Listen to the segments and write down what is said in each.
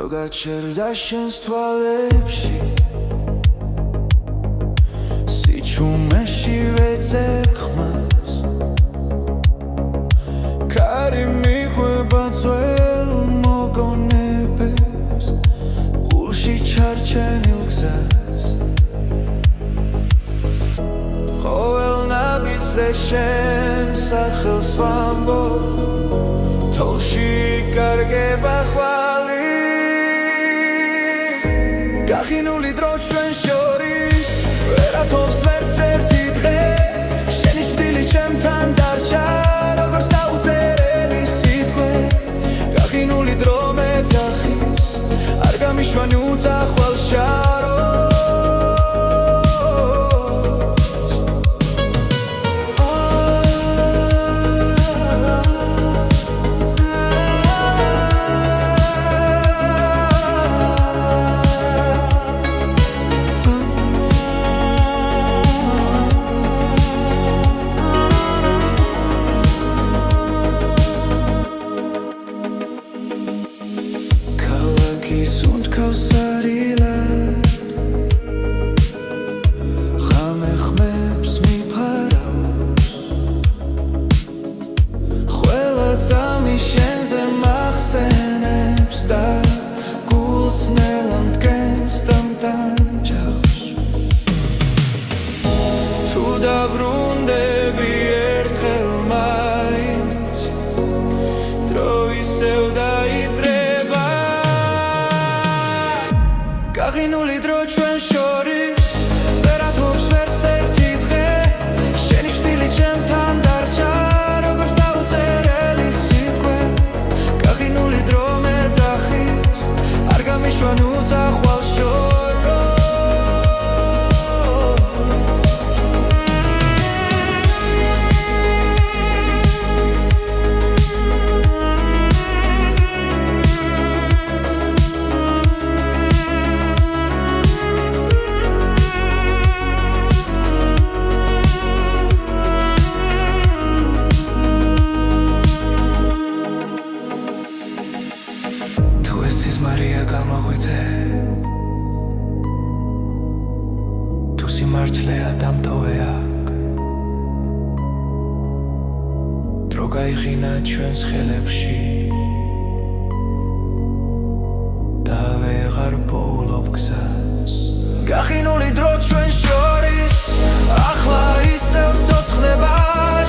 გაჩერდა შენს თვალებში სიჩუმეში ვეძებ ხმას კარი მიხვება ძველ მოგონებებს გულში ჩარჩენილ გზას ყოველ ნაბიჯზე შენ სახელს ვამბობ თოლში იკარგება ხვალი გახინული დრო ჩვენ შორის ვერათობს ვერც ერთი დღე შენი შვილი ჩემთან დარჩა როგორც დაუწერელი სიტყვე გახინული დრო მეძახის არ გამიშვანი უძახვალ შაროს გახინული დრო ჩვენ შორის ვერათობს ვერც ერთი დღე შენი შვილი ჩემთან დარჩა როგორც დაუწერელი სიტყვე გახინული დრო მეძახის არ გამიშვან უძახვალ მარია გამოღვიძე თუ სიმართლეა დამტოვე აქ დრო გაიხინა ჩვენს ხელებში და ვეღარ პოულობ გზას გახინული დრო ჩვენ შორის ახლა ისევ ცოცხლება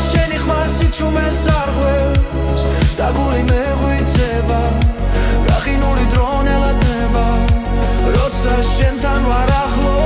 შენი ხმა სიჩუმეს არ ღვევს და გული მეღვიძება გახინული დრო ნელადნება როცა შენთან ვარ ახლო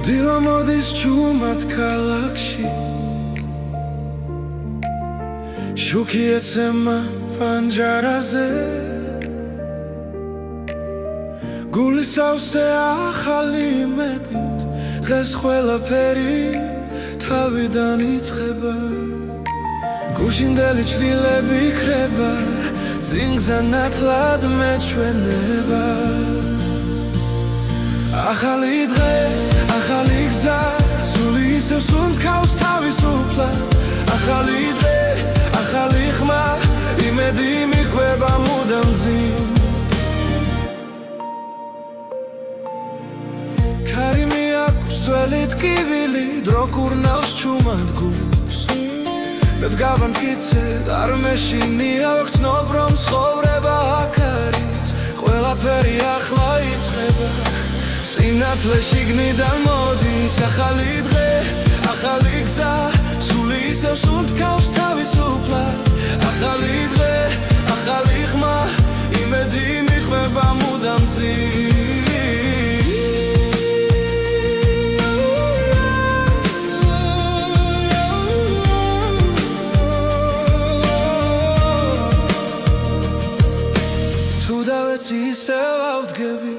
დილა მოდის ჩუმად ქალაქში შუქი ეცემა პანჯარაზე გული სავსე ახალი იმედით დღეს ყველაფერი თავიდან იწყება გუშინდელი ჩრილები იქრება წინგზე ნათლად მეჩვენება ახალი დღე ახალი გზა სული ისევ სუნთქავს თავისუფლად ახალი დღე ახალი ხმა იმედი მიხვება მუდამ ძიმ კარი მიაქვს ძველი ტკივილი დრო კურნავს ჩუმად გულს მე დგავანკიცეთ არ მეშინია ვგრძნობ რომ ცხოვრება აქ არის ყველაფერი ახლა იწყება სინათლე შიგნიდან მოდის ახალი დღე ახალი გზა სული ისევ სუნთქავს თავისუფლად ახალი დღე ახალი ხმა იმედი მიხვება მუდამ თუ დავეცი ისევ ავდგები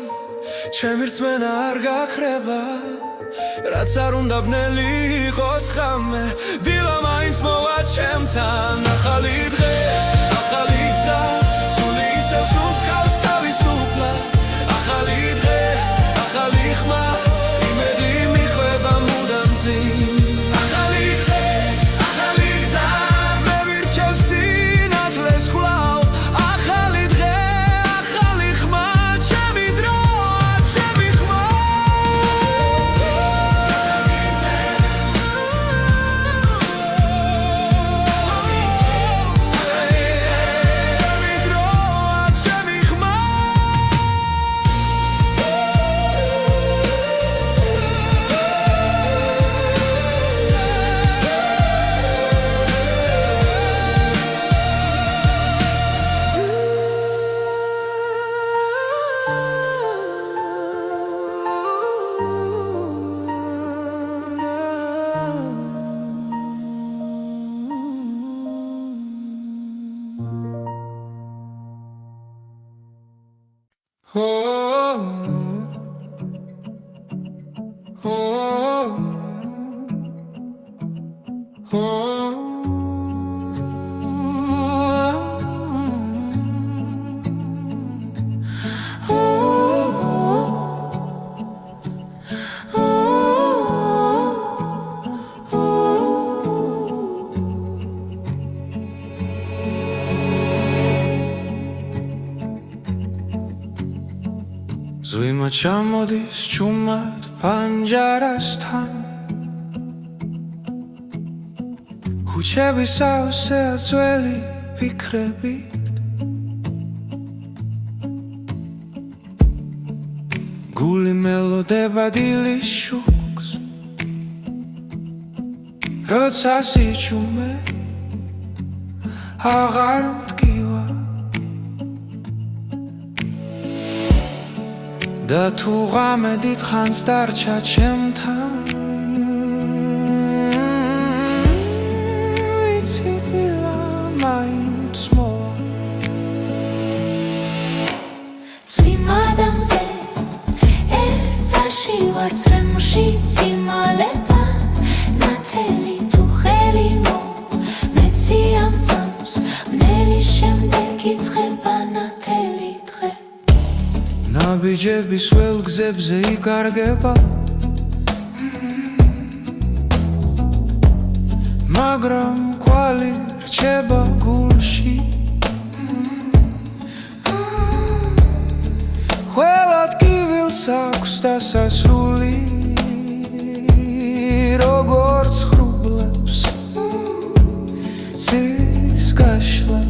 ჩემი რწმენა არ გაქრება რაც არ უნდა ბნელი იყოს ხამე დილა მაინც მოვა ჩემთან ახალი დღე ახალი გზა სული ისევ სუნთქავს თავისუფლად ახალი დღე ახალი ხმა იმედი მიხვება მუდამ წინ ახალი დღე ახალი გზა მე ვირჩევ სინათლეს კვლავ ახალი დღე ახალი ხმა ჩემი დროა ჩემი ხმა ზვიმა ჩამოდის ჩუმად პანჯარასთან უჩები სავსეა ძველი ფიქრებით გული მელოდება დილის შუქს როცა სიჩუმე აღარ მტკივა და თუ ღამე დიდხანს დარჩა ჩემთან ვიცი დილა მაინც მოვა წვიმადამზე ერთსაში ვარ ცრემლში ციმალება ნათელი თუ ხელი მეცი ამ წამს მნელი შემდეგ იწყება ნათელი დღე ნაბიჯების ველგზებზე იკარგება მაგრამ კვალი რჩება გულში ყველა ტკივილს აქვს დასასრული როგორც ხრუბლებს ცის გაშლა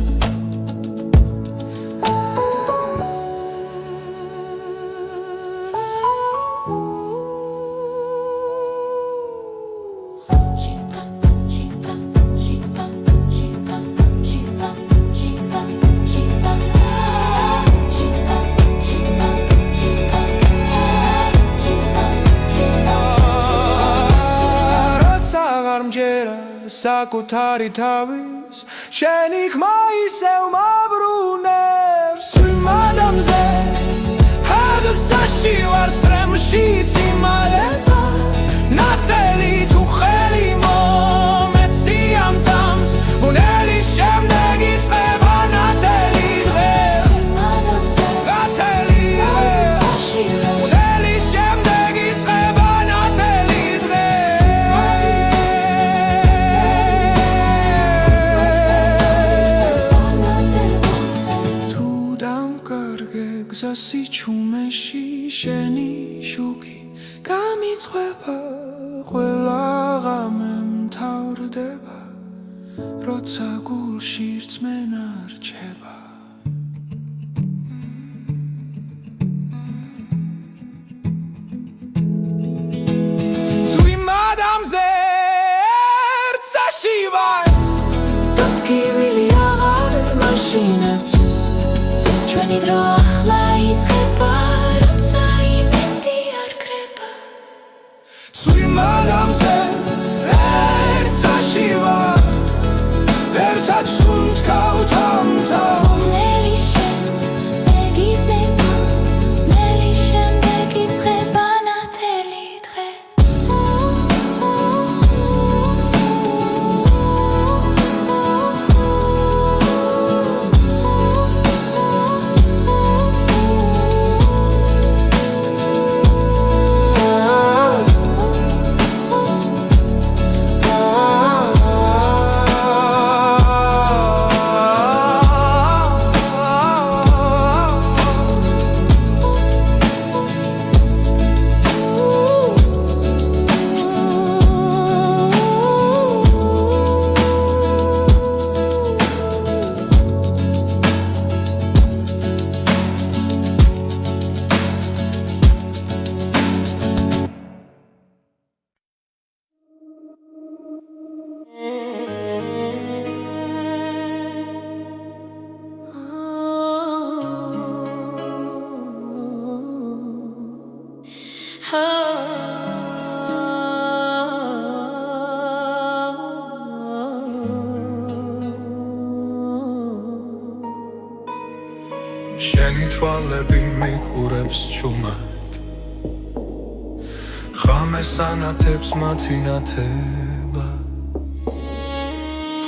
საკუთარი თავის შენი ხმა ისევ მაბრუნებს წვიმადამზე ჰაგცაში ვარ ცრემლში ციმალება ნათელი თუ ხელი მომეცი ამ წამს ბუნელი შემდეგ იწყება ნათელი დღე ნათელი დღე ბუნელი შემდეგ იწყება ნათელი დღე გზა სიჩუმეში შენი შუქი გამიწყება ყველა ღამე მთავრდება როცა გულში რწმენა რჩება Swim adamze ertsashi var Topkivili agar mashinefs Chveni dro akhla itzkheba Rotsa imeti ar kreba Swim adamze ertsashi var Ertat sunt kautamta Nelishem begizeba Nelishem begizeba nateli dre შენი თვალები მიყურებს ჩუმად ხამეს ანათებს მათი ნათება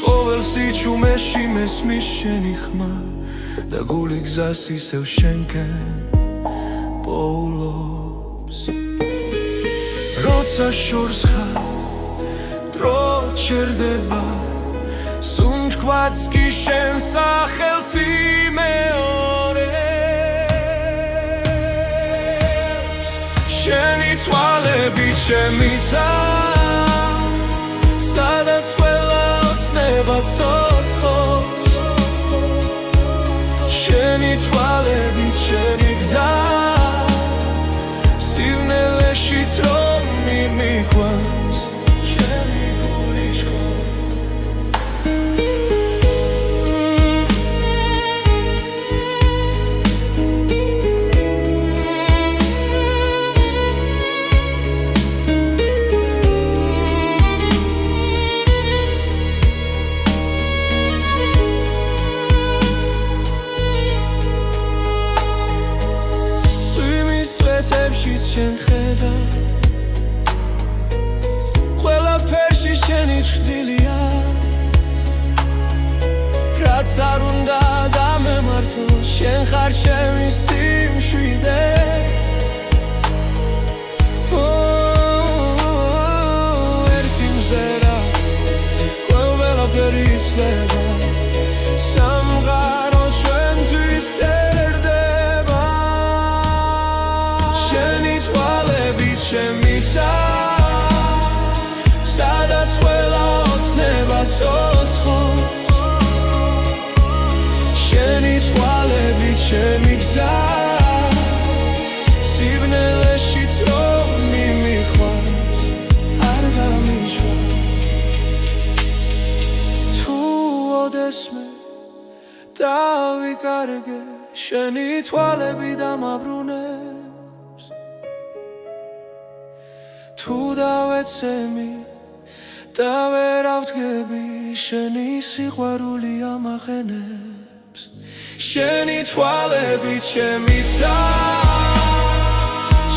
ყოველ სიჩუმეში მესმის შენი ხმა და გული გზას ისევ შენკენ პოულობს როცა შორს ხარ დრო ჩერდება სუნთქვაც კი შენ სახელს იმეორებს შენი თვალები ჩემიცა სადაც ყველა ოცნება ცოცხლობს შენი თვალები ჩემი გზა სივნელეშიც რომ მიმიყვანს ჩემი გული შქოს შენ ხედა ყველაფერში შენი ჭრილია რაც არ უნდა გამემართო შენ ხარ ჩემი სიმშვიდე ერთი მზერა ყველაფერი იცლება სამღარო ჩვენთვის ერდება შენი თვალები ჩემისა სადაც ყველა ოცნება ცოცხლობს შენი თვალები ჩემი გზა სიბნელეშიც რომ მიმიყვანს არ გამიჩვა თუ ოდესმე დავიკარგე შენი თვალები დამაბრუნებს თუ დავეცემი და ვერ ავდგები შენი სიყვარული ამახენებს შენი თვალები ჩემიცა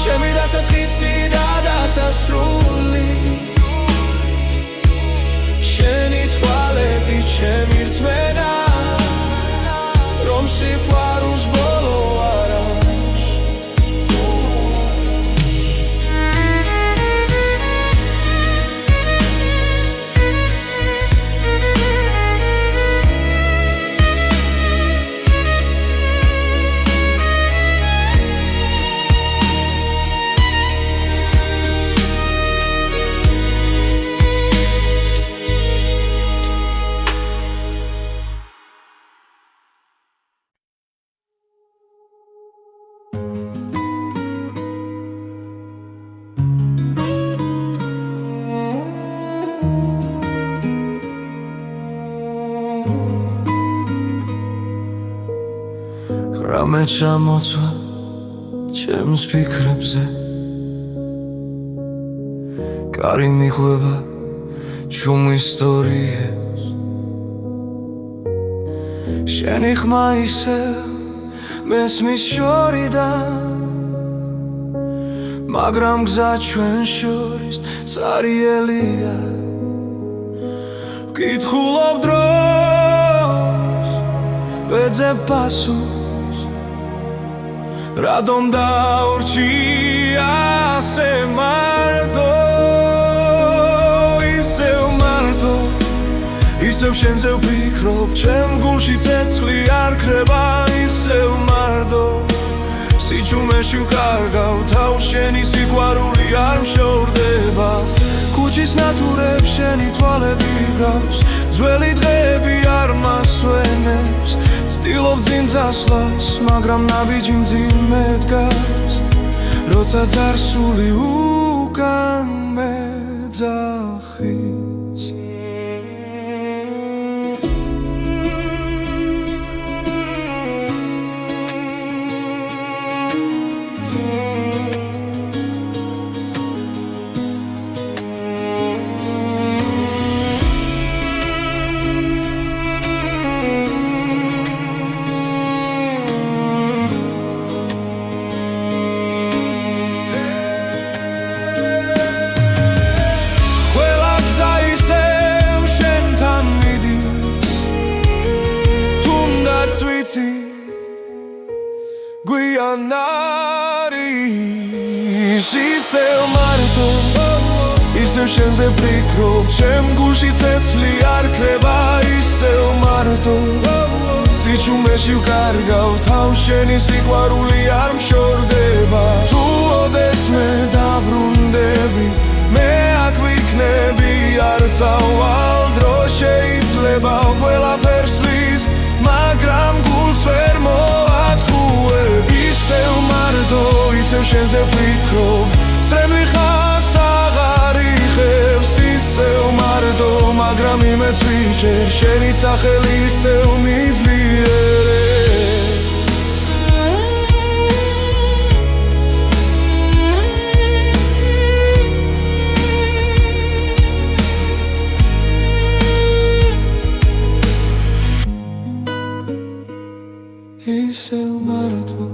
ჩემი დასაწყისი და დასასრული შენი თვალები ჩემი რწმენა რომ სიყვარულს ბოლო არ აქვს რამე ჩამოწვა ჩემს ფიქრებზე კარი მიხვება ჩუმ ისტორიებს შენი ხმა ისევ მესმის შორიდან მაგრამ გზა ჩვენ შორის წარიელია ვკითხულობ დროს ვეძებ პასუხს რადომ დაურჩი ასე მარტო ისევ შენზე ვფიქრობ ჩემ გულში ცეცხლი არ ქრება ისევ მარტო სიჩუმეში ვკარგავ თავს შენი სიყვარული არ მშორდება ქუჩის ნათურებს შენი თვალები გავს ძველი დღეები არ მასვენებს ცდილობ წინ წასვლას მაგრამ ნაბიჯი მძიმე დგას როცა წარსული უკან მეძახის გვიან არის ისევ მარტო ისევ შენზე ვფიქრობ ჩემ გულში ცეცხლი არ ქრება ისევ მარტო სიჩუმეში ვკარგავ თავს შენი სიყვარული არ მშორდება თუ ოდესმე დაბრუნდები მე აქ ვიქნები არ წავალ დრო შეიძლება ყველაფერს ლის მაგრამ გულს ვერ მოათქუებ ისევ მარტო ისევ შენზე ვფიქრობ წრემლი ხას აღარ იხევს ისევ მარტო მაგრამ იმედს ვიჭერ შენი სახელი ისევ მიძლიერებს ისევ მარტო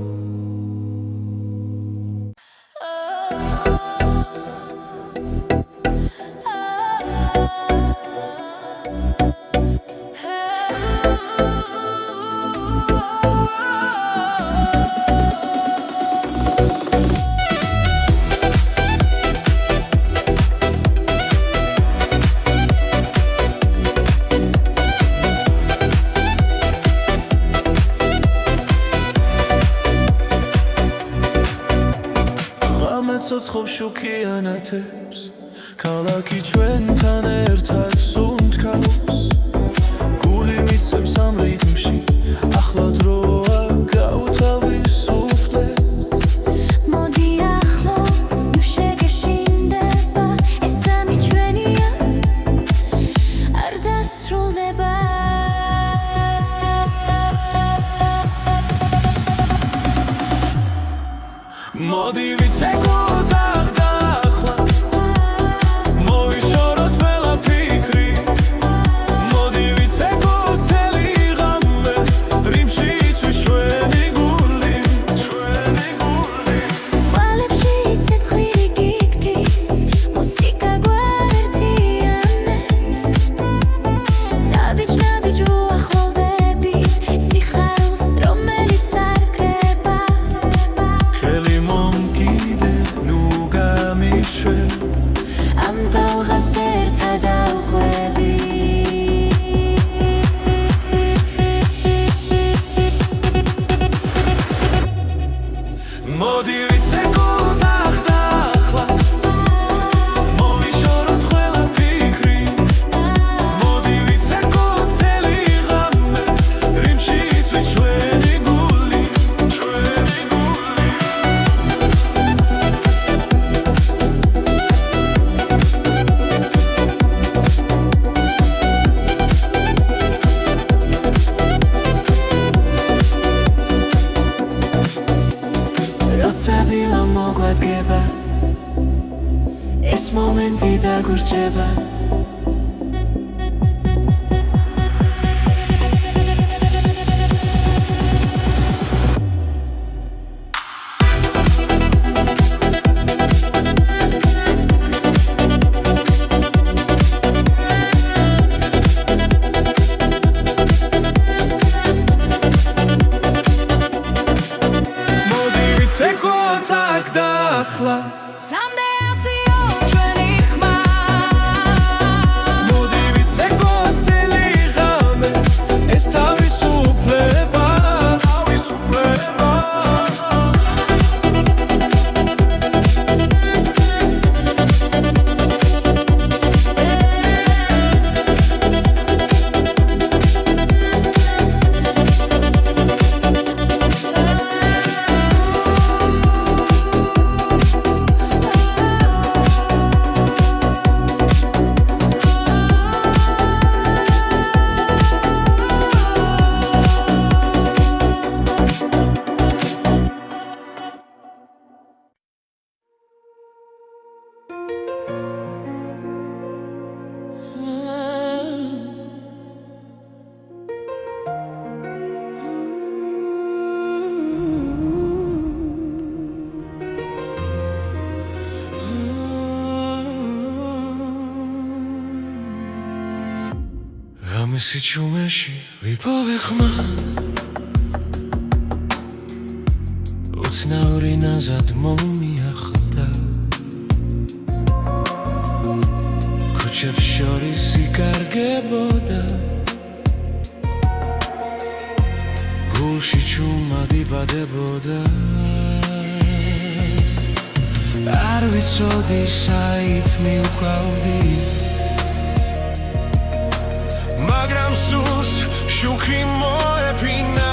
ცოცხობ შუქიანათებს ქალაქი ჩვენთან ერთად სუნთქავს გული მიცემს ამ რიტმში ახლა დროა გავთავისუფლეთ მოდი ახლოს ნუ შეგეშინდება ეს წამი ჩვენია არ დასრულდება მოდი ვიცეკო ცილა მოგვადგება ეს მომენტი დაგვრჩება tak dakhla Someday I'll see you ჩვენი ხმა მოდი ვიცეკოთ ტელეგრამე ეს თავისუფლება ამისი ჩუმეში ვიპოვე ხმა უცნაური ნაზად მომიახლდა ქუჩებს შორის იკარგებოდა გულში ჩუმად იბადებოდა არ ვიცოდი საით მივკვავდი მაგრამ სულს შუქი მოეფინა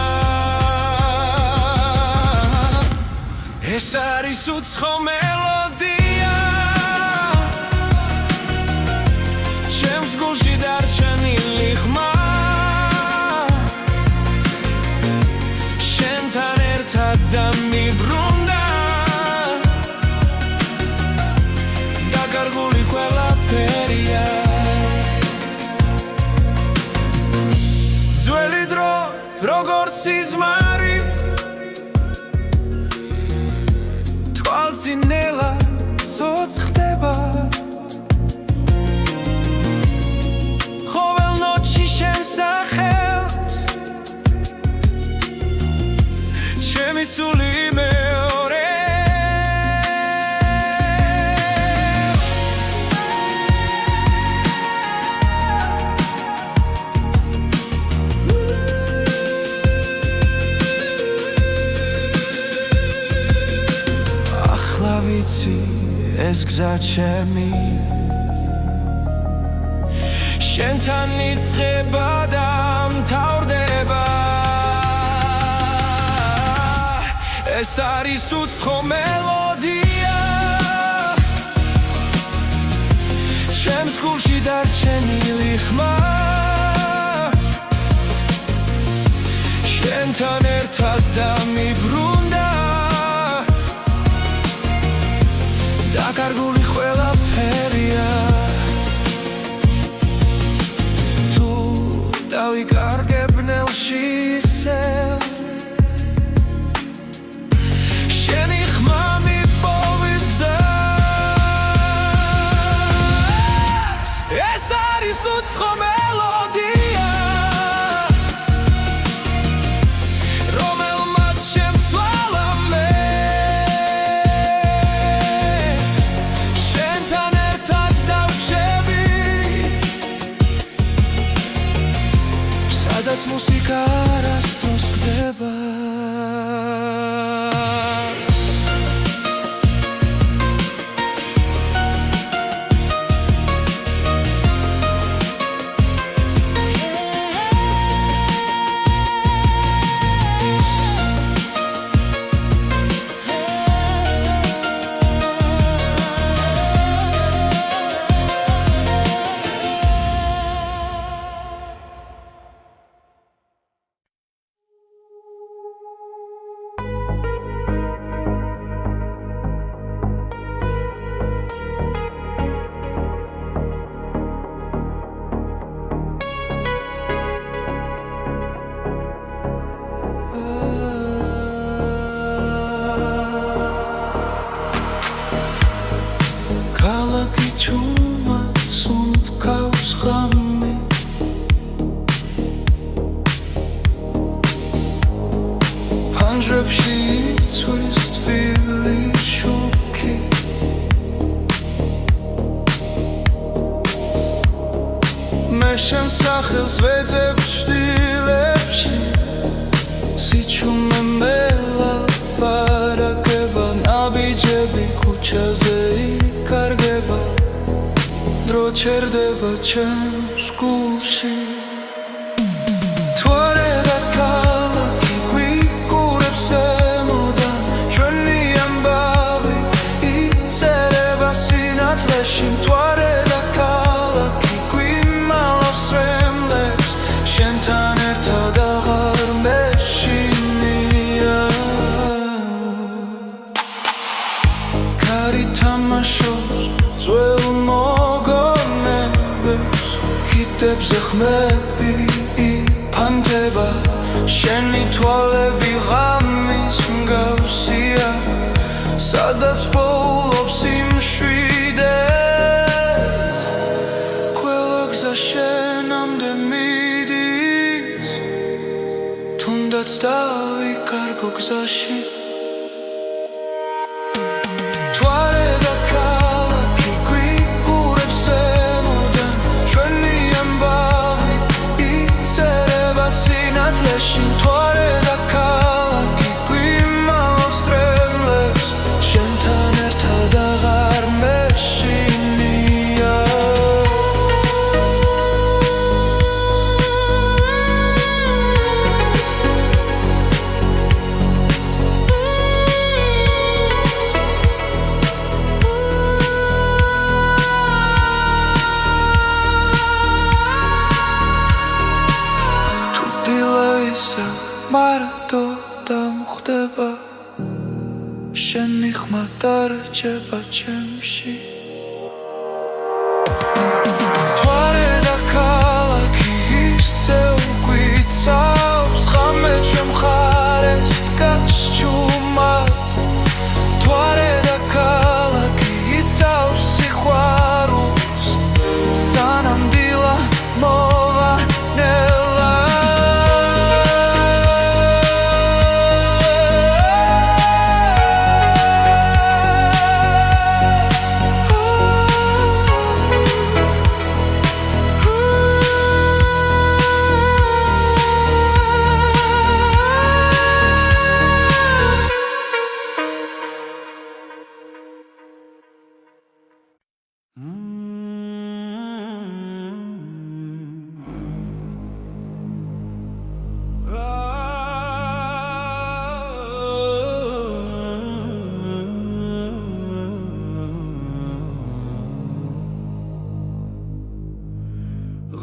ეს არის უცხო მელოდია ჩემს გულში დარჩენილი ხმა შენთან ერთად დამიბრუნდა დაკარგული ყველაფერია ძველი დრო როგორც სიზმარი თვალწინელა ცოცხლდება ყოველ ნოჩი შენ სახელს ჩემი სული მეორე ეს გზა ჩემი შენთან იწყება და მთავრდება ეს არის უცხო მელოდია ჩემს გულში დარჩენილი ხმა შენთან ერთად დამიბრუნდა დაკარგული ყველაფერია თუ დავიკარგებ ნელში ისევ შენი ხმა მიპოვის გზას ეს არის უცხო მელოდია მუსიკა ჟანჟებში იცვის თბილი შუქი მე შენ სახელს ვეძებ ჭდილებში სიჩუმე მელაპარაკება ნაბიჯები ქუჩაზე იკარგება დრო ჩერდება ჩემს გულში ზეხმები იფანტება შენი თვალები ღამის მსგავსია სადაც პოულობს იმშვიდეს ყველა გზა შენამდე მიდის თუნდაც დავიკარგო გზაში მარტო დამხვდება შენი ხმა დარჩება ჩემში თვარე და ქალაქი ისევ გვიცავს ღამე ჩემ მხარეს დგას ჩუმად თვარე და ქალაქი იცავს სიყვარულს სანამ დილა მოვანელა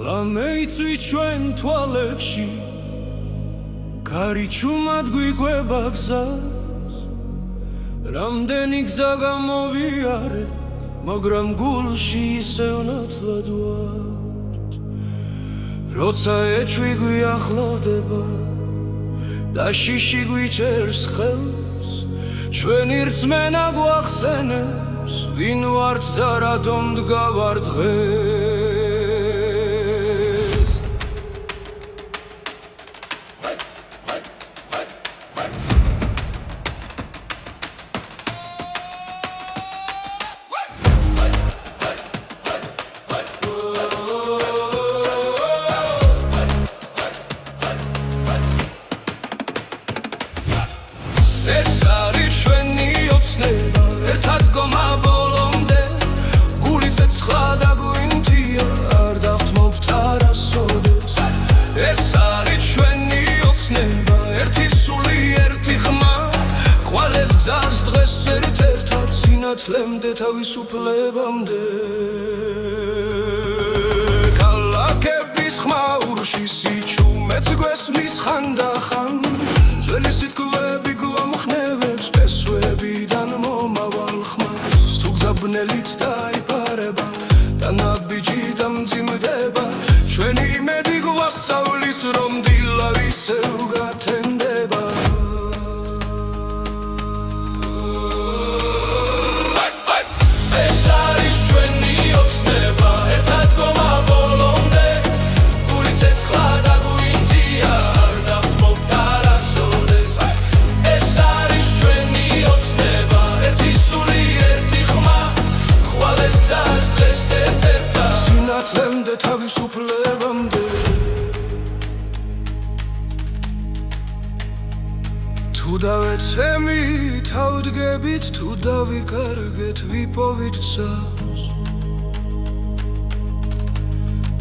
ღამე იწვი ჩვენ თვალებში კარი ჩუმად გვიგვება გზას რამდენი გზა გამოვიარეთ მაგრამ გულში ისევ ნათლად ვართ როცა ეჭვი გვიახლოვდება და შიში გვიჭერს ხელს ჩვენი რწმენა გვახსენებს ვინ ვართ და რატომ დგავარ დღეს ლემდე თავისუფლებამდე ქალაქების ხმაურში სიჩუმეც გვესმის ხანდახან ძველი სიტყვები გვამხნევებს ფესვებიდან მომავალ ხმას თუ გზაბნელით დაიპარება და ნაბიჯი დამძიმდება ჩვენი იმედი გვასწავლის რომ დილა ისევ გათენდება მოგეცემი თავდგებით თუ დავიკარგეთ ვიპოვით ძავს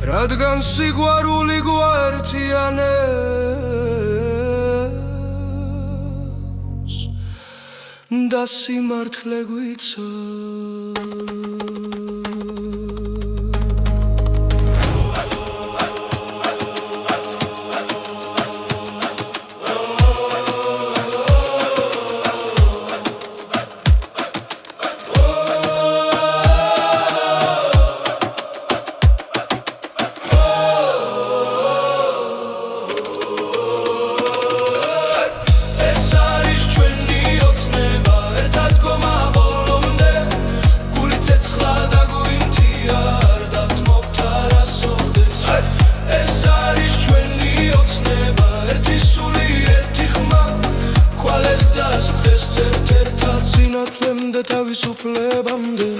რადგან სიყვარული გვართიანებს და სიმართლე გვიცავს თავისუფლებამდე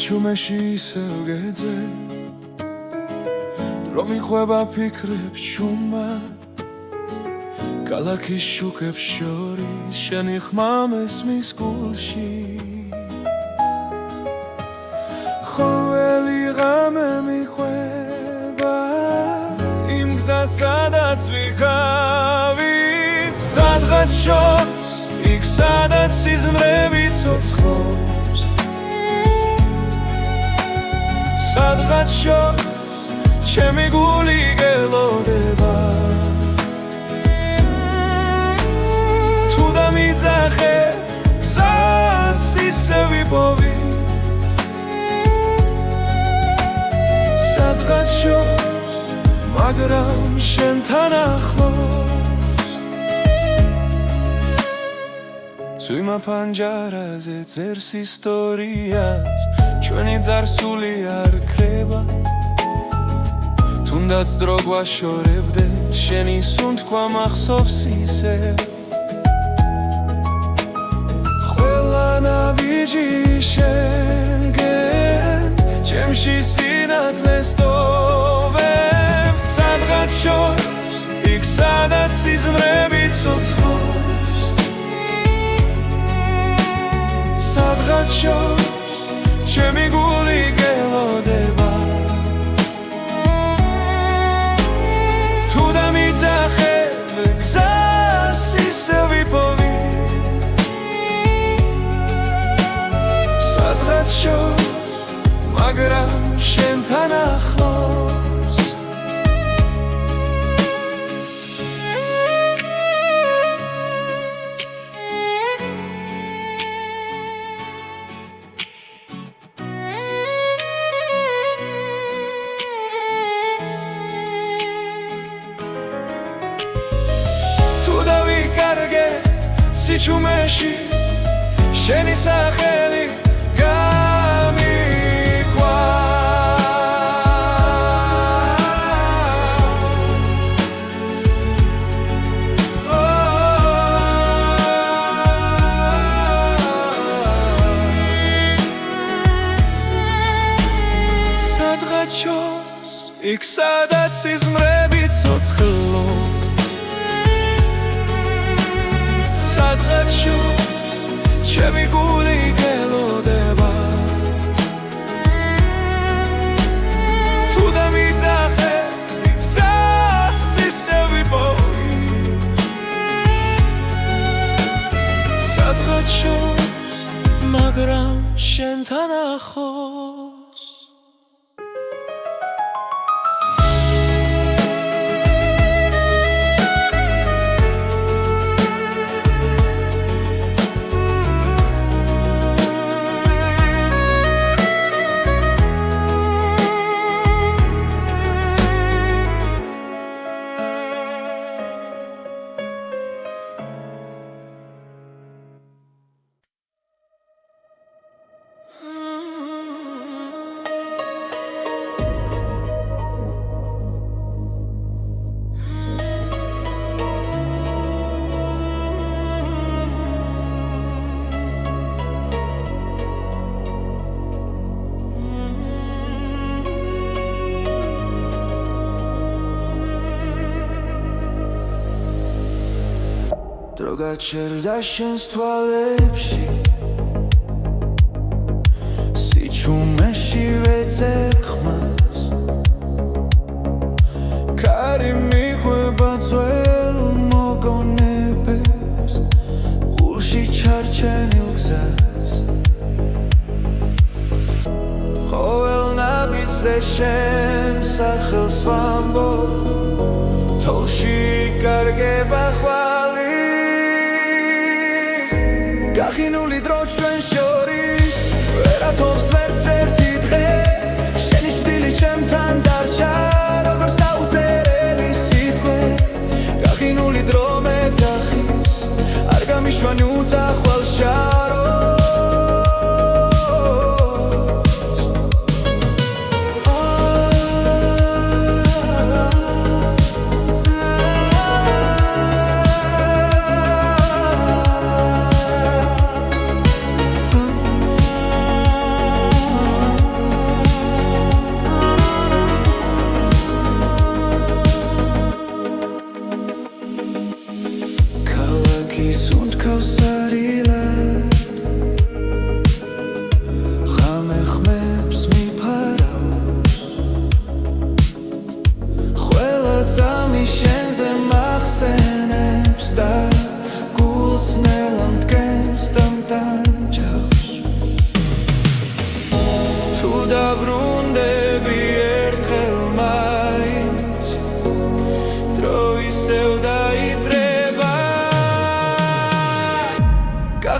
სიჩუმეში ისევ გეძე დრო მიხვება ფიქრებს ჩუმმა ქალაქის შუქებს შორის შენი ხმა მესმის გულში ყოველი ღამე მიხვება იმ გზას სადაც ვიქავით სადღაც შორს იქ სადაც სიზმრები ცოცხლობს სადღაც შორს ჩემი გული გელოდება თუ დამიძახე გზას ისე ვიპოვი სადღაც შორს მაგრამ შენთან ახლოს წვიმა პანჯარაზე წერს ისტორიას ჩვენი ძარსული არ ქრება თუნდაც დრო გვაშორებდე შენი სუნთქვა მახსოვს ისე ყველა ნაბიჯი შენგენ ჩემში სინათლეს ტოვებს სადღაც შორს იქ სადაც სიზმრები ცოცხლობს სადღაც შორს ჩემი გული გელოდება თუ დამიძახე გზას ისე ვიპოვი სადღაც შორს მაგრამ შენთან ახლოს სიჩუმეში შენი სახელი გამიქვა სადღაც შორს იქ სადაც სიზმრები ცოცხლობს სადღაც შორს ჩემი გული გელოდება თუ დამიძახე გზას ისე ვიპოვი სადღაც შორს მაგრამ შენთან ახლოს დრო გაჩერდა შენს თვალებში სიჩუმეში ვეძებ ხმას კარი მიხვება ძველ მოგონებებს გულში ჩარჩენილ გზას ყოველ ნაბიჯზე შენ სახელს ვამბობ თოლში იკარგება ხვალი გახინული დრო ჩვენ შორის ვერათობს ვერც ერთი დღე შენი შვილი ჩემთან დარჩა როგორც დაუწერელი სიტყვე გახინული დრო მეძახის არ გამიშვან უძახვალ შაროს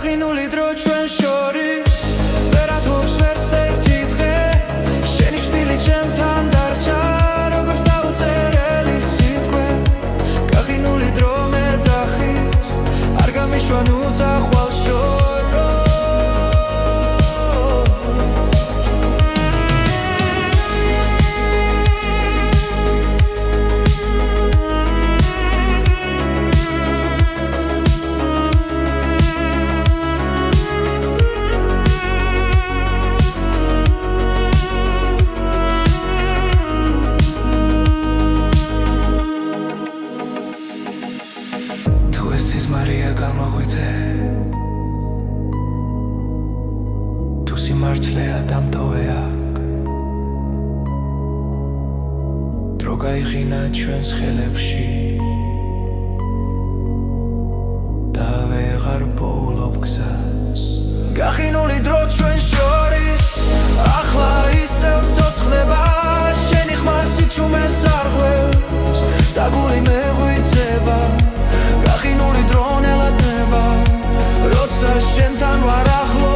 გახინული დრო ჩვენ შორის ვერათობს ვერც ერთი დღე შენი შვილი ჩემთან დარჩა როგორც დაუწერელი სიტყვე გახინული დრო მეძახის არ გამიშვან უძახვალ შოროს მარია გამოღვიძე თუ სიმართლეა დამტოვე აქ დრო გაიხინა ჩვენს ხელებში და ვეღარ პოულობ გზას გახინული დრო ჩვენ შორის ახლა ისევ ცოცხლება შენი ხმა სიჩუმეს არღვევს და გული მეღვიძება გახინული დრო ნელადნება როცა შენთან ვარ ახლო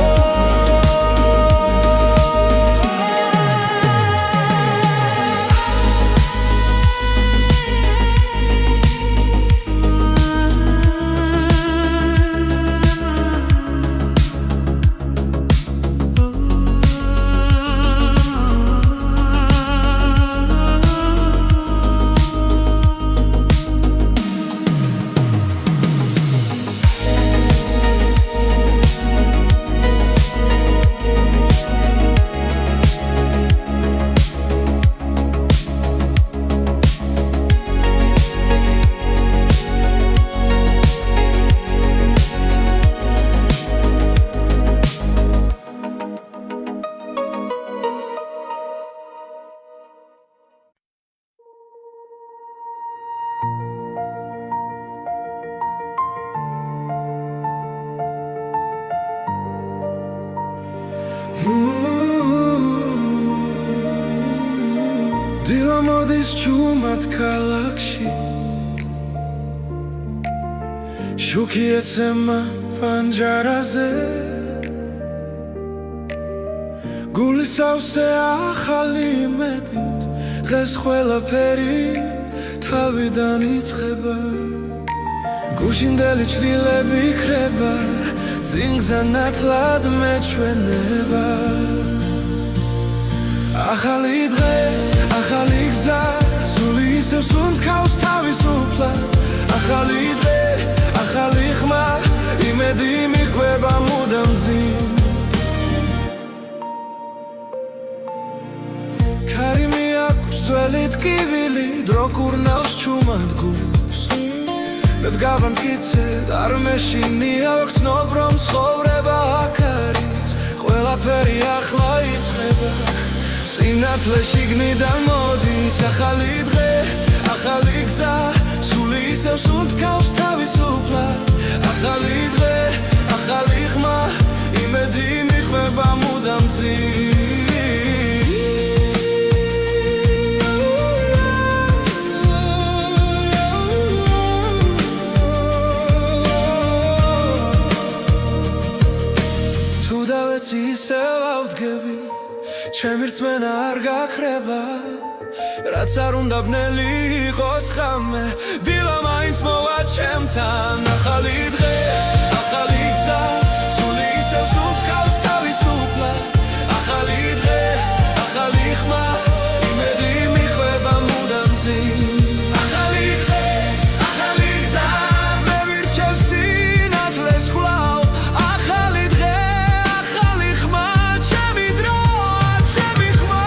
დილა მოდის ჩუმად ქალაქში შუქი ეცემა პანჯარაზე გული სავსე ახალი მეტით დღეს ყველაფერი თავიდან იწყება გუშინდელი ჩრილები იქრება წინგზა ნათლად მეჩვენება ახალი დღე ახალი გზა სული ისევ სუნთქავს თავისუფლად ახალი დღე ახალი ხმა იმედი მიხვება მუდამ ძიმ კარი მიაქვს ძველი ტკივილი დრო კურნავს ჩუმად გულს მე დგავამტკიცედ არ მეშინია ვგრძნობ რომ ცხოვრება აქ არის ყველაფერი ახლა იწყება სინათლე შიგნიდან მოდის ახალი დღე ახალი გზა სული ისევ სუნთქავს თავისუფლად ახალი დღე ახალი ხმა იმედი მიხვება მუდამ თუ დავეცი ისევ ავდგები ჩემი რწმენა არ გაქრება რაც არ უნდა ბნელი იყოს ხამე დილა მაინც მოვა ჩემთან ახალი დღე ახალი გზა სული ისევ სუნთქავს თავისუფლად ახალი დღე ახალი ხმა იმედი მიხვება მუდამ ახალი დღე ახალი გზა მე ვირჩევ სინათლეს კვლავ ახალი დღე ახალი ხმა ჩემი დრო ჩემი ხმა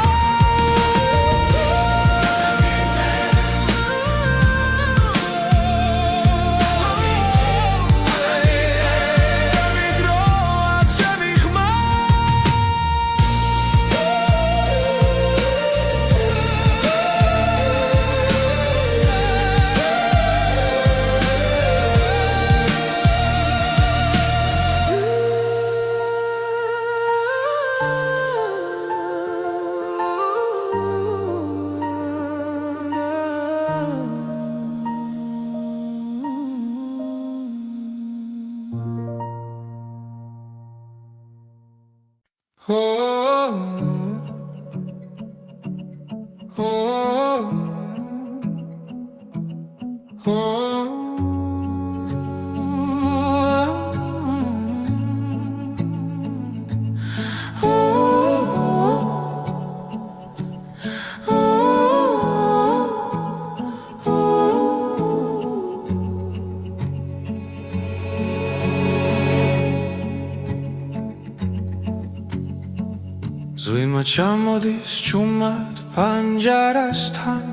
ზვიმა ჩამოდის ჩუმად პანჯარასთან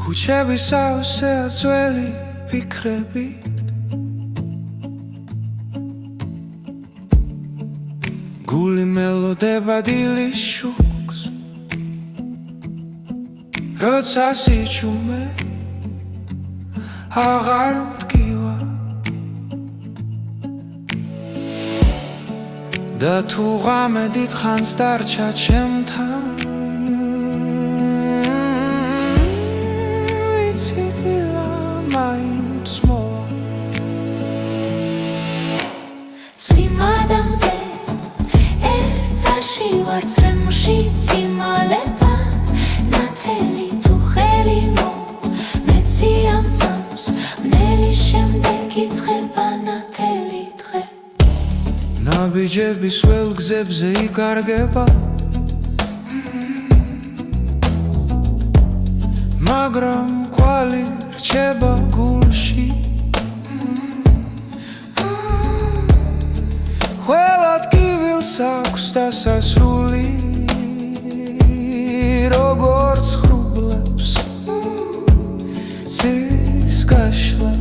უჩების ავსეა ძველი ფიქრებით გული მელოდება დილის შუქს როცა სიჩუმე აღარ მტკივა და თუ ღამე დიდხანს დარჩა ჩემთან ვიცი დილა მაინც მოვა წვიმადამზე ერთსაში ვარ წრემში ციმალებან ნათელი თუ ხელი მეცი ამ წამს მნელი შემდეგ იწყება ნათელი დღე ნაბიჯების ველგზებზე იკარგება მაგრამ კვალი რჩება გულში ყველა ტკივილს აქვს დასასრული როგორც ხრუბლებს ცის გაშლა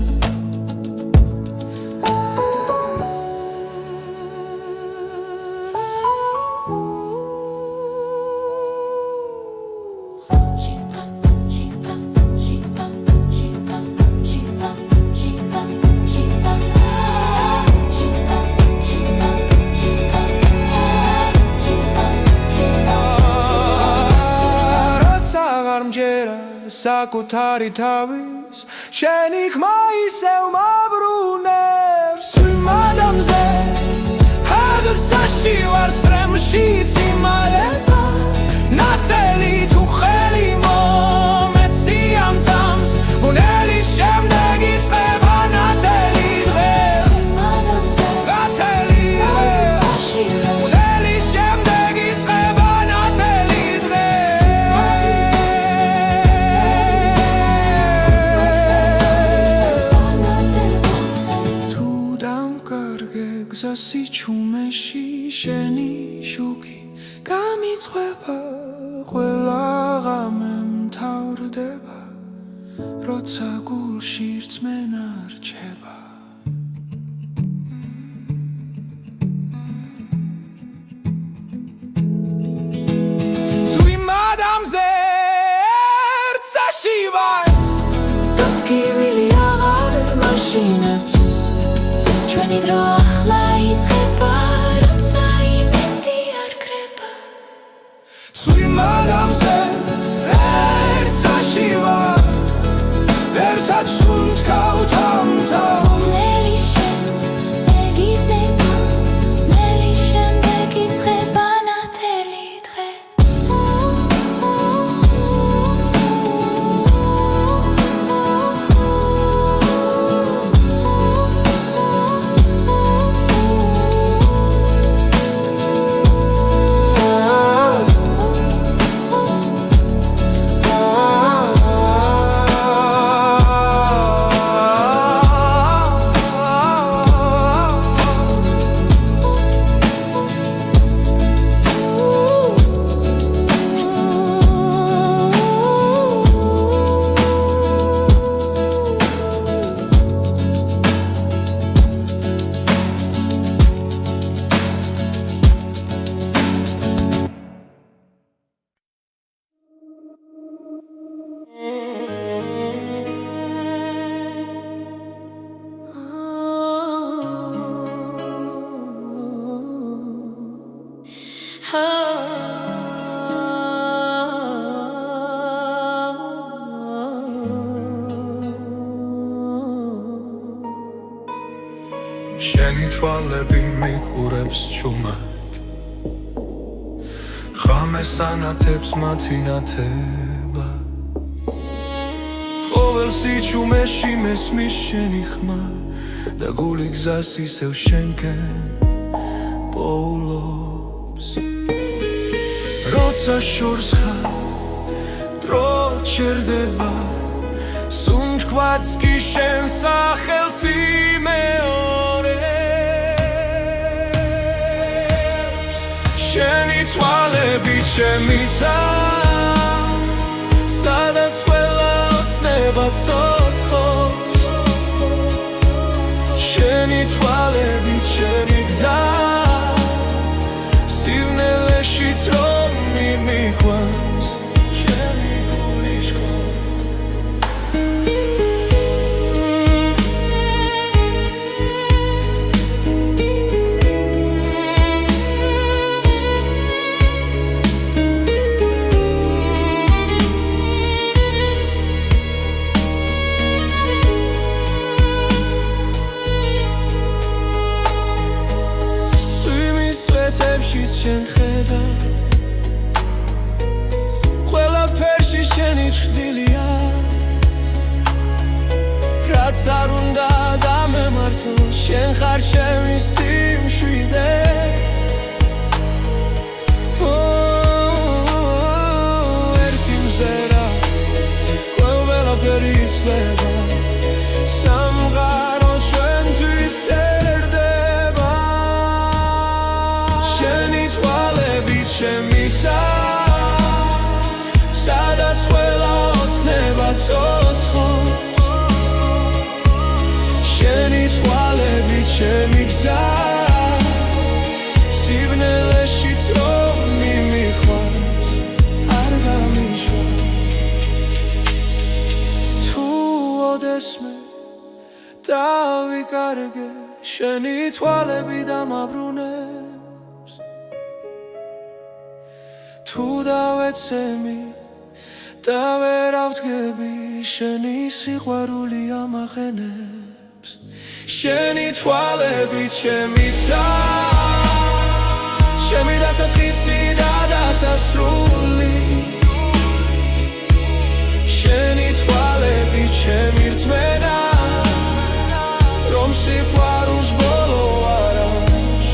საკუთარი თავის შენი ხმა ისევ მაბრუნებს წვიმადამზე ჰადსაში ვარ წრემში სიმალება ნათელი თუ ხელი მომეცი ამ წამს ბუნელი შემდეგ იწყება ნათელი დღე ნათელი დღე ბუნელი შემდეგ იწყება ნათელი დღე გზასიჩუმეში შენი შუქი გამიწყება ყველა ღამე მთავრდება როცა გულში რწმენა რჩება ზღვი მადამზე ერთსაში ვარ დადგივილი აღარ მაშინებს ჩვენი დრო ახლა იწყება როცა იმედი არ კრება ზღვი მადამზე ერთსაში ვარ ერთად სუნთ გავთავთავ ნელი შემდეგ იზრდება ნელი შემდეგ იწყება ნათელი დღე შენი თვალები მიყურებს ჩუმად ღამეს ანათებს მათი ნათება ყოველ სიჩუმეში მესმის შენი ხმა და გული გზას ისევ შენკენ პოულობს როცა შორს ხარ დრო ჩერდება სუნთქვაც კი შენ სახელს იმეორებს შენი თვალები ჩემიცა სადაც ყველა ოცნება ცოცხლობს შენი თვალები ჩემი გზა სივნელეშიც რომ მიმიყვანს ჩემი გული შქვა შენ ხედა ყველაფერში შენი ჩრდილია რაც არ უნდა დამემართო შენ ხარ ჩემი სიმშვიდე ერთი მზერა ყველაფერი იცვლება სამყარო ჩვენთვის ერდება შენი თვალები ჩემისა სადაც ყველა ოცნება ცოცხლობს შენი თვალები ჩემი გზა სივნელეშიც რომ მიმიყვანს არ გამიშვა თუ ოდესმე დავიკარგე შენი თვალები დამაბრუნებს თუ დავეცემი და ვერ ავდგები შენი სიყვარული ამახენებს შენი თვალები ჩემიცა ჩემი დასაწყისი და დასასრული შენი თვალები ჩემი რწმენა რომ სიყვარულს ბოლო არ აქვს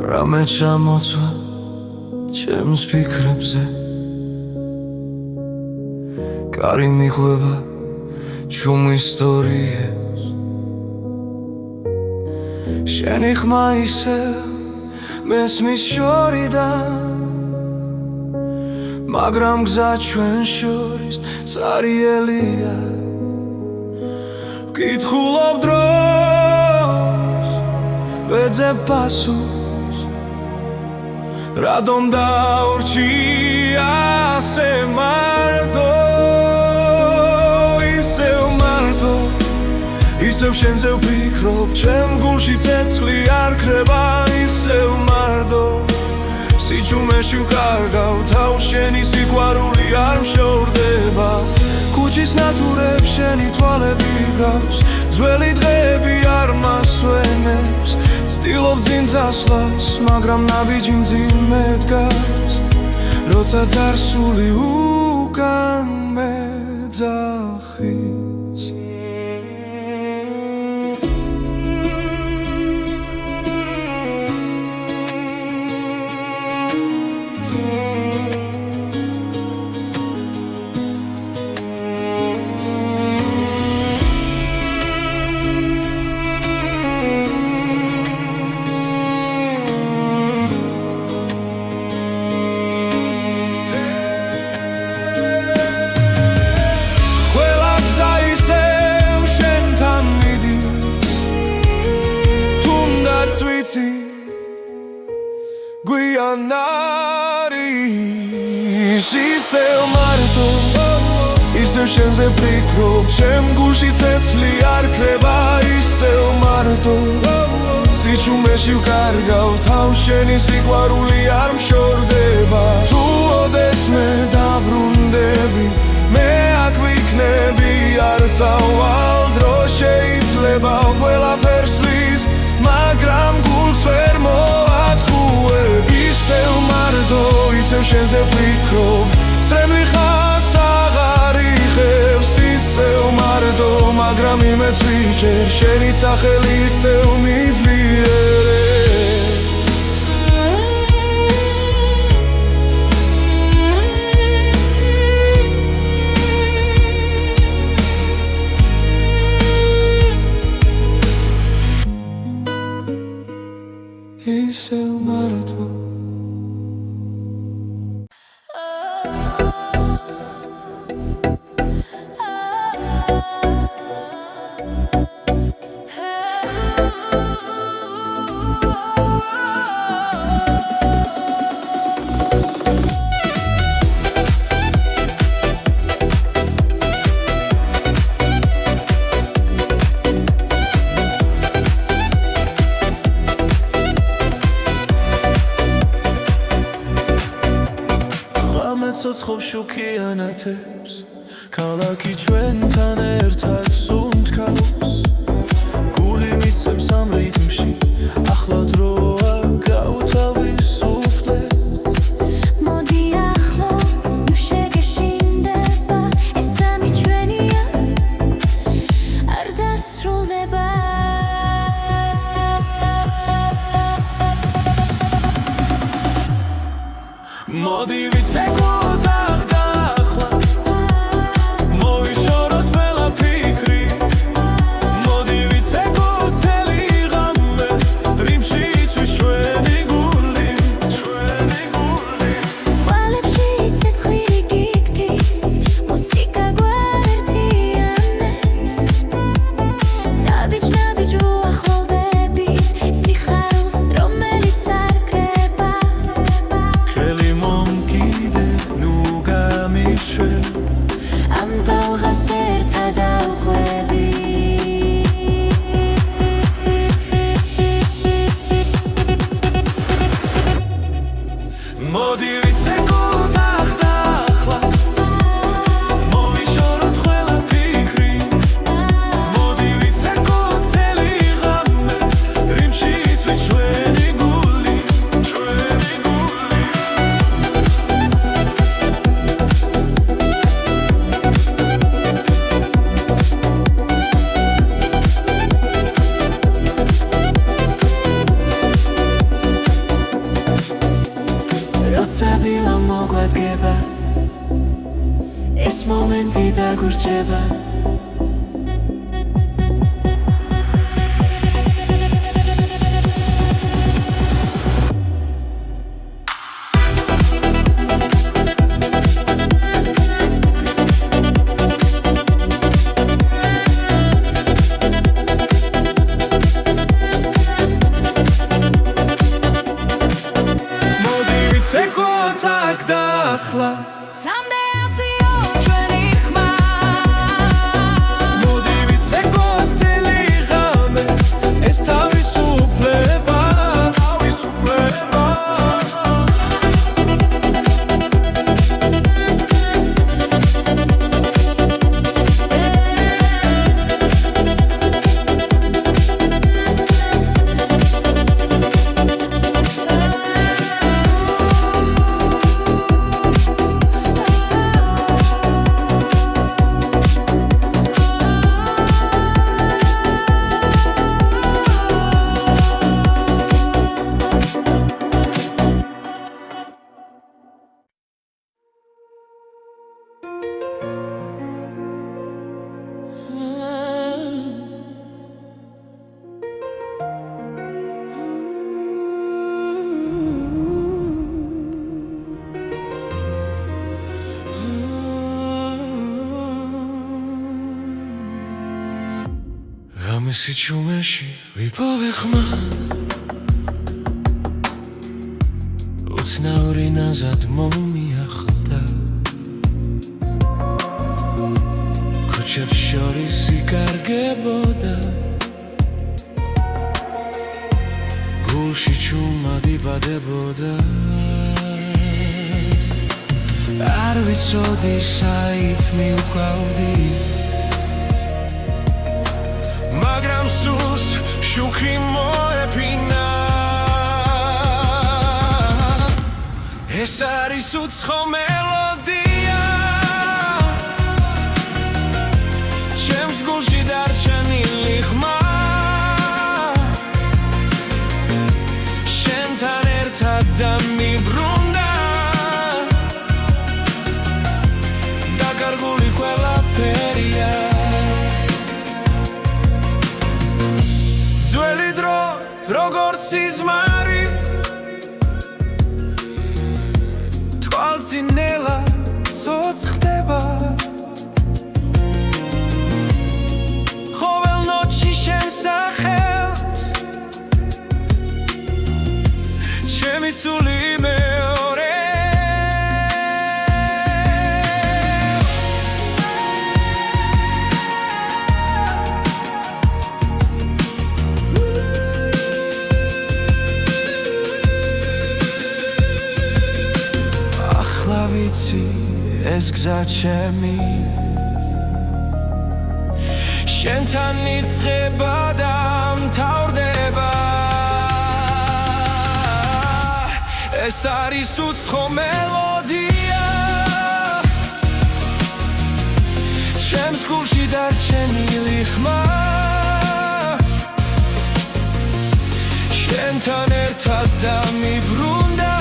რამე ჩამოცვა ჩემს ფიქრებზე კარი მიხვება ჩუმ ისტორიებს შენი ხმა ისევ მესმის შორიდან მაგრამ გზა ჩვენ შორის წარიელია ვკითხულობ დროს ვეძებ პასუხს რადომ დაურჩი ასე მარტო ისევ შენზე ვფიქრობ ჩემ გულში ცეცხლი არ ქრება ისევ მარტო სიჩუმეში ვკარგავ თავს შენი სიყვარული არ მშორდება ქუჩის ნათურებს შენი თვალები გავს ძველი დღეები არ მასვენებს ვცდილობ წინ წასვლას მაგრამ ნაბიჯი მძიმე დგას როცა წარსული უკან მეძახის გვიან არის ისევ მარტო ისევ შენზე ვფიქრობ ჩემ გულში ცეცხლი არ ქრება ისევ მარტო სიჩუმეში ვკარგავ თავს შენი სიყვარული არ მშორდება თუ ოდეს მე დაბრუნდები მე აქ ვიქნები არ წავალ დრო შეიძლება ყველაფერს ვის მაგრამ გულს ვერ მოათხოვებ ისევ მარტო ისევ შენზე ვფიქრობ წრემლი ხას აღარ იღებს ისევ მარტო მაგრამ იმეც ვიჭერ შენი სახელი ისევ მიძლიერებს ისევ მარტო ცოცხობ შუქიანათებს ქალაქი ჩვენთან ერთად სუნთქავს გული მიცემს ამ რიტმში ახლა დროა გავთავისუფლეთ მოდი ახლოს ნუ შეგეშინდება ეს წამი ჩვენია არ დასრულდება მოდი ვიცეკოთ ახლა ახლა მოვიშოროთ ყველა ფიქრი მომენტი დაგვრჩება tak dakhla Someday I'll see your ჩვენი ხმა მოდი ვიცეკოთ მთელი ღამე ეს თავისუფლება ამისი ჩუმეში ვიპოვე ხმა უცნაური ნაზად მომიახლდა ქუჩებს შორის იკარგებოდა გულში ჩუმად იბადებოდა არ ვიცოდი საით მივკვავდი მაგრამ სულს შუქი მოეფინა ეს არის უცხო მელოდია ჩემს გულში დარჩენილი ხმა შენთან ერთად დამიბრუნდა დაკარგული ყველაფერია ძველი დრო როგორც სიზმარი თვალწინელა ცოცხლდება ყოველ ნოჩი შენ სახელს ჩემი სული მეორე ვიცი ეს გზა ჩემი შენთან იწყება და მთავრდება ეს არის უცხო მელოდია ჩემს გულში დარჩენილი ხმა შენთან ერთად დამიბრუნდა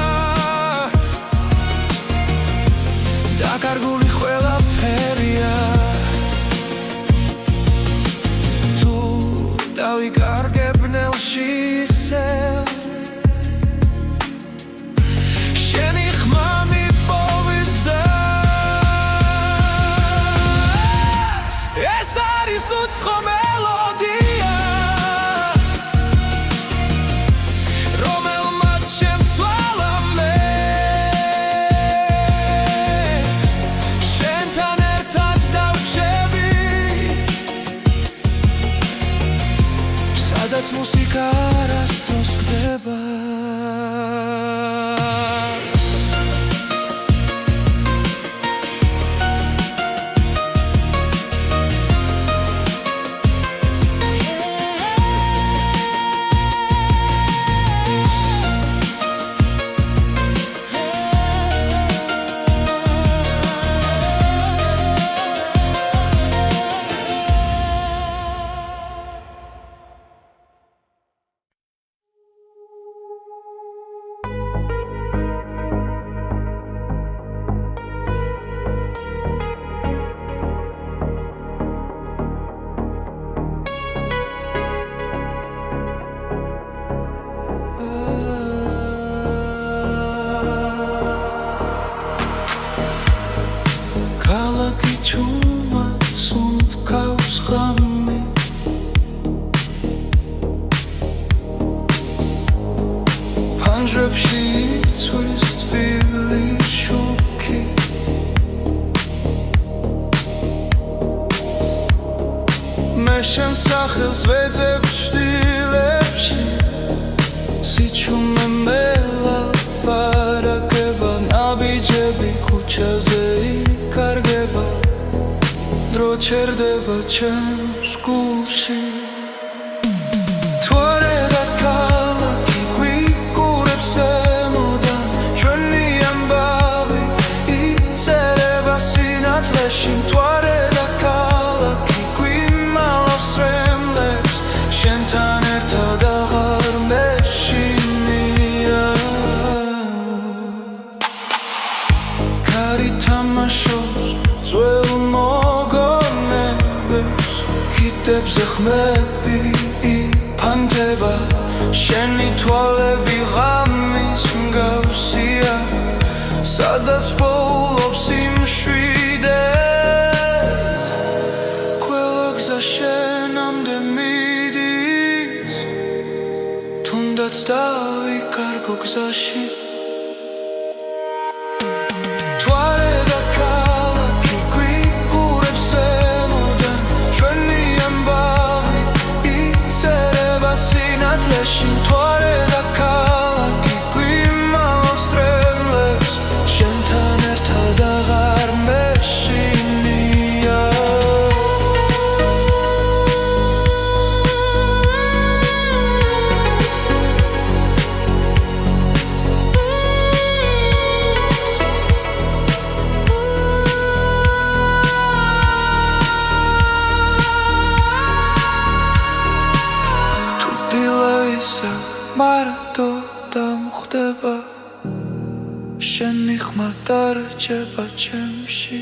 დაკარგული ყველაფერია თუ დავიკარგებ ნელში ისევ შენი ხმა მიპოვის გზას ეს არის უცხო მელოდია რომელმაც შენ განჯრებში იწვის თბილი შუქი მე შენ სახელს ვეძებ ჭდილებში სიჩუმე მელაპარაკება ნაბიჯები ქუჩაზე იკარგება დრო ჩერდება ჩემს გულში თუ არა და ქალაქი გვიგურებს ემოდან ჩვენი ამბავი იწერება სინათლეში თუ არა და ქალაქი გვიმალავს რემლებს შენთან ერთად აღარ მეშინია კარი თამაშობს ძველ მოგონებებს ხიდებზე ხმები იფანტება შენი თვალები ღამის მსგავსია სადაც პოულობს იმშვიდეს ყველა გზა შენამდე მიდის თუნდაც დავიკარგო გზაში მარტო დამხვდება შენი ხმა დარჩება ჩემში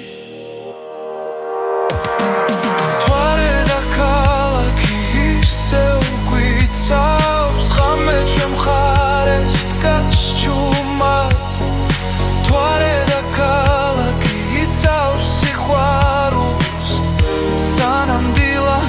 თუ არა და ქალაქი ისევ გვიცავს ღამე ჩვენ მხარეს დგას ჩუმად თუ არა და ქალაქი იცავს სიყვარულს სანამ დილა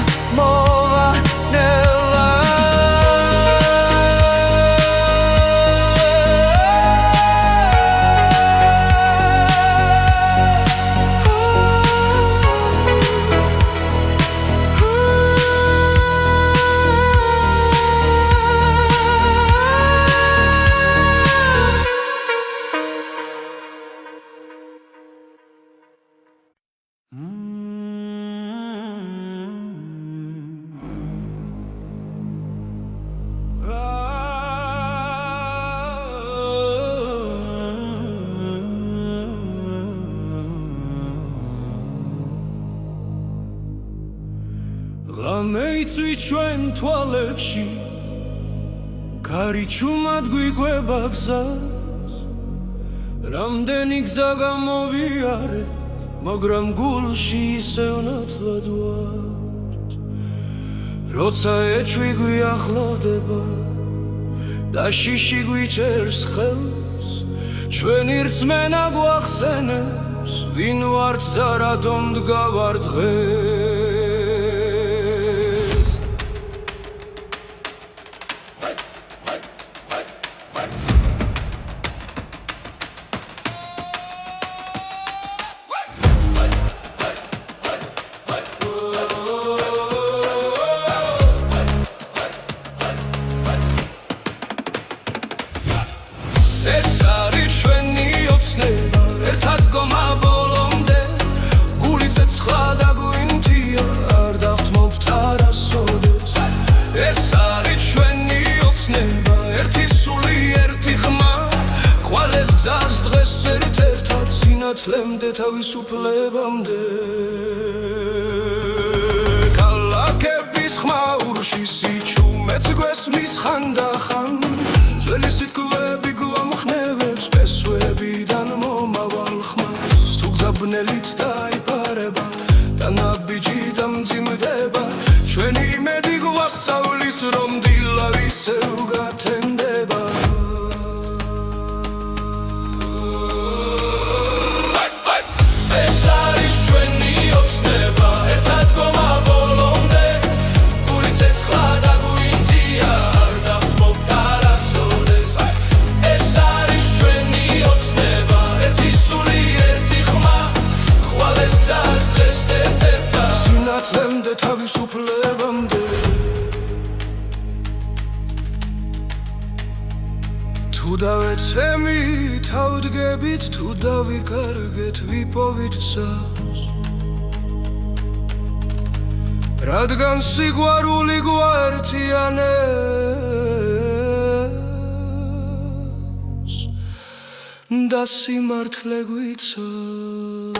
ღამეიცვი ჩვენ თვალებში კარი ჩუმად გვიგვება გზას რამდენი გზა გამოვიარეთ მაგრამ გულში ისევ ნათლად ვართ როცა ეჭვი გვიახლოვდება და შიში გვიჭერს ხელს ჩვენი რწმენა გვახსენებს ვინ ვართ და რატომ დგავართ დღეს ეს არის ჩვენი ოცნება ერთად გომა ბოლომდე გული ცეცხლა და გვინთია არ დავთმობთ არასოდეს ეს არის ჩვენი ოცნება ერთი სული ერთი ხმა ყვალეს გზას დღეს წერით ერთად სინათლემდე თავისუფლებამდე ქალაქების ხმაურში სიჩუმეც გვესმის ხანდახან ძველი სიტყვები გვამხნევებს პესვებიდან მომავალ ხმას თუ გზაბნელით დაიპარება და ნაბიჯი დამძიმდება ჩვენი იმედი გვასწავლის რომ დილა ისევ გათენდება ეს არის ჩვენი ოცნება ერთად გომა ბოლომდე გული ცეცხლა და გვინთია არ დავთმობთ არასოდეს თუ დავეცემით ავდგებით თუ დავიკარგეთ ვიპოვით ძას რადგან სიყვარული გვაერთიანებს და სიმართლე გვიცავს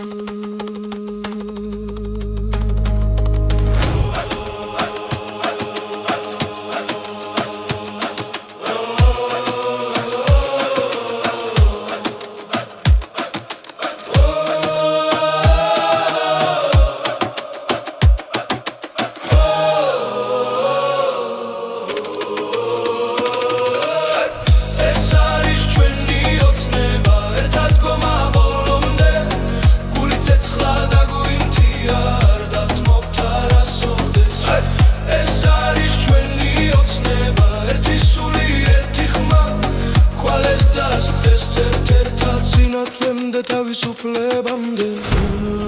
თავისუფლებამდე